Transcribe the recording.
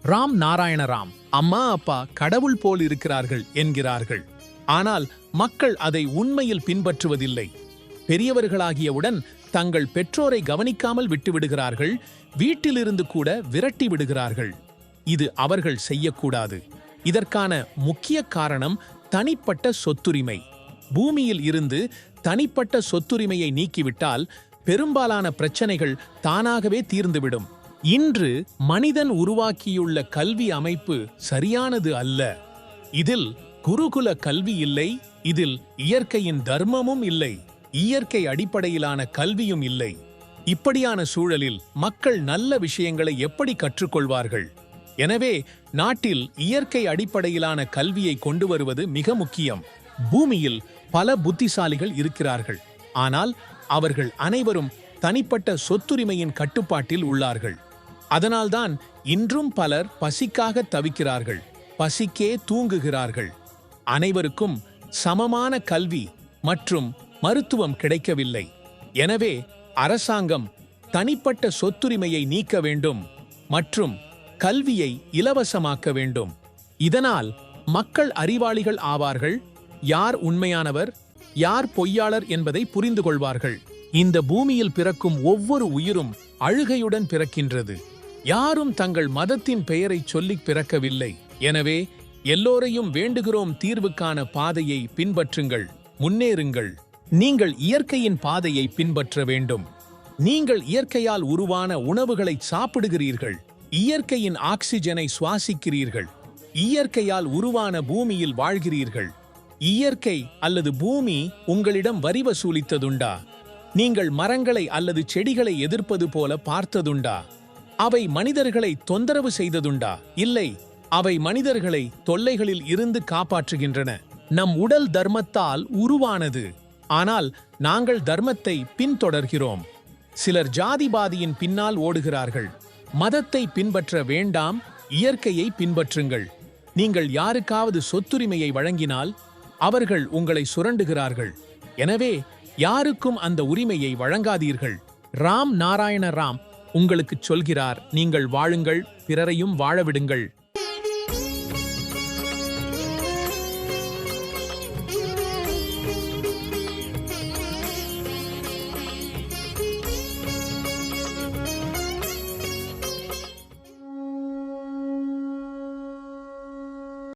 ராம் நாராயண ராம். அம்மா அப்பா கடவுள் போல் இருக்கிறார்கள் என்கிறார்கள். ஆனால் மக்கள் அதை உண்மையில் பின்பற்றுவதில்லை. பெரியவர்களாகியவுடன் தங்கள் பெற்றோரை கவனிக்காமல் விட்டுவிடுகிறார்கள். வீட்டிலிருந்து கூட விரட்டி விடுகிறார்கள். இது அவர்கள் செய்யக்கூடாது. இதற்கான முக்கிய காரணம் தனிப்பட்ட சொத்துரிமை. பூமியில் இருந்து தனிப்பட்ட சொத்துரிமையை நீக்கிவிட்டால் பெரும்பாலான பிரச்சனைகள் தானாகவே தீர்ந்துவிடும். இன்று மனிதன் உருவாக்கியுள்ள கல்வி அமைப்பு சரியானது அல்ல. இதில் குருகுல கல்வி இல்லை. இதில் இயற்கையின் தர்மமும் இல்லை. இயற்கை அடிப்படையிலான கல்வியும் இல்லை. இப்படியான சூழலில் மக்கள் நல்ல விஷயங்களை எப்படி கற்றுக்கொள்வார்கள்? எனவே நாட்டில் இயற்கை அடிப்படையிலான கல்வியை கொண்டு வருவது மிக முக்கியம். பூமியில் பல புத்திசாலிகள் இருக்கிறார்கள். ஆனால் அவர்கள் அனைவரும் தனிப்பட்ட சொத்துரிமையின் கட்டுப்பாட்டில் உள்ளார்கள். அதனால்தான் இன்றும் பலர் பசிக்காக தவிக்கிறார்கள். பசிக்கே தூங்குகிறார்கள். அனைவருக்கும் சமமான கல்வி மற்றும் மருத்துவம் கிடைக்கவில்லை. எனவே அரசாங்கம் தனிப்பட்ட சொத்துரிமையை நீக்க வேண்டும் மற்றும் கல்வியை இலவசமாக்க வேண்டும். இதனால் மக்கள் அறிவாளிகள் ஆவார்கள். யார் உண்மையானவர், யார் பொய்யாளர் என்பதை புரிந்து கொள்வார்கள். இந்த பூமியில் பிறக்கும் ஒவ்வொரு உயிரும் அழுகையுடன் பிறக்கின்றது. யாரும் தங்கள் மதத்தின் பெயரைச் சொல்லிப் பிறக்கவில்லை. எனவே எல்லோரையும் வேண்டுகிறோம், தீர்வுக்கான பாதையை பின்பற்றுங்கள், முன்னேறுங்கள். நீங்கள் இயற்கையின் பாதையை பின்பற்ற வேண்டும். நீங்கள் இயற்கையால் உருவான உணவுகளை சாப்பிடுகிறீர்கள். இயற்கையின் ஆக்சிஜனை சுவாசிக்கிறீர்கள். இயற்கையால் உருவான பூமியில் வாழ்கிறீர்கள். இயற்கை அல்லது பூமி உங்களிடம் வரி வசூலித்ததுண்டா? நீங்கள் மரங்களை அல்லது செடிகளை எதிர்ப்பது போல பார்த்ததுண்டா? அவை மனிதர்களை தொந்தரவு செய்ததுண்டா? இல்லை, அவை மனிதர்களை தொல்லைகளில் இருந்து காப்பாற்றுகின்றன. நம் உடல் தர்மத்தால் உருவானது. ஆனால் நாங்கள் தர்மத்தை பின்தொடர்கிறோம். சிலர் ஜாதிபாதியின் பின்னால் ஓடுகிறார்கள். மதத்தை பின்பற்ற வேண்டாம், இயற்கையை பின்பற்றுங்கள். நீங்கள் யாருக்காவது சொத்துரிமையை வழங்கினால் அவர்கள் உங்களை சுரண்டுகிறார்கள். எனவே யாருக்கும் அந்த உரிமையை வழங்காதீர்கள். ராம் நாராயண ராம் உங்களுக்கு சொல்கிறார், நீங்கள் வாழுங்கள், பிறரையும் வாழவிடுங்கள்.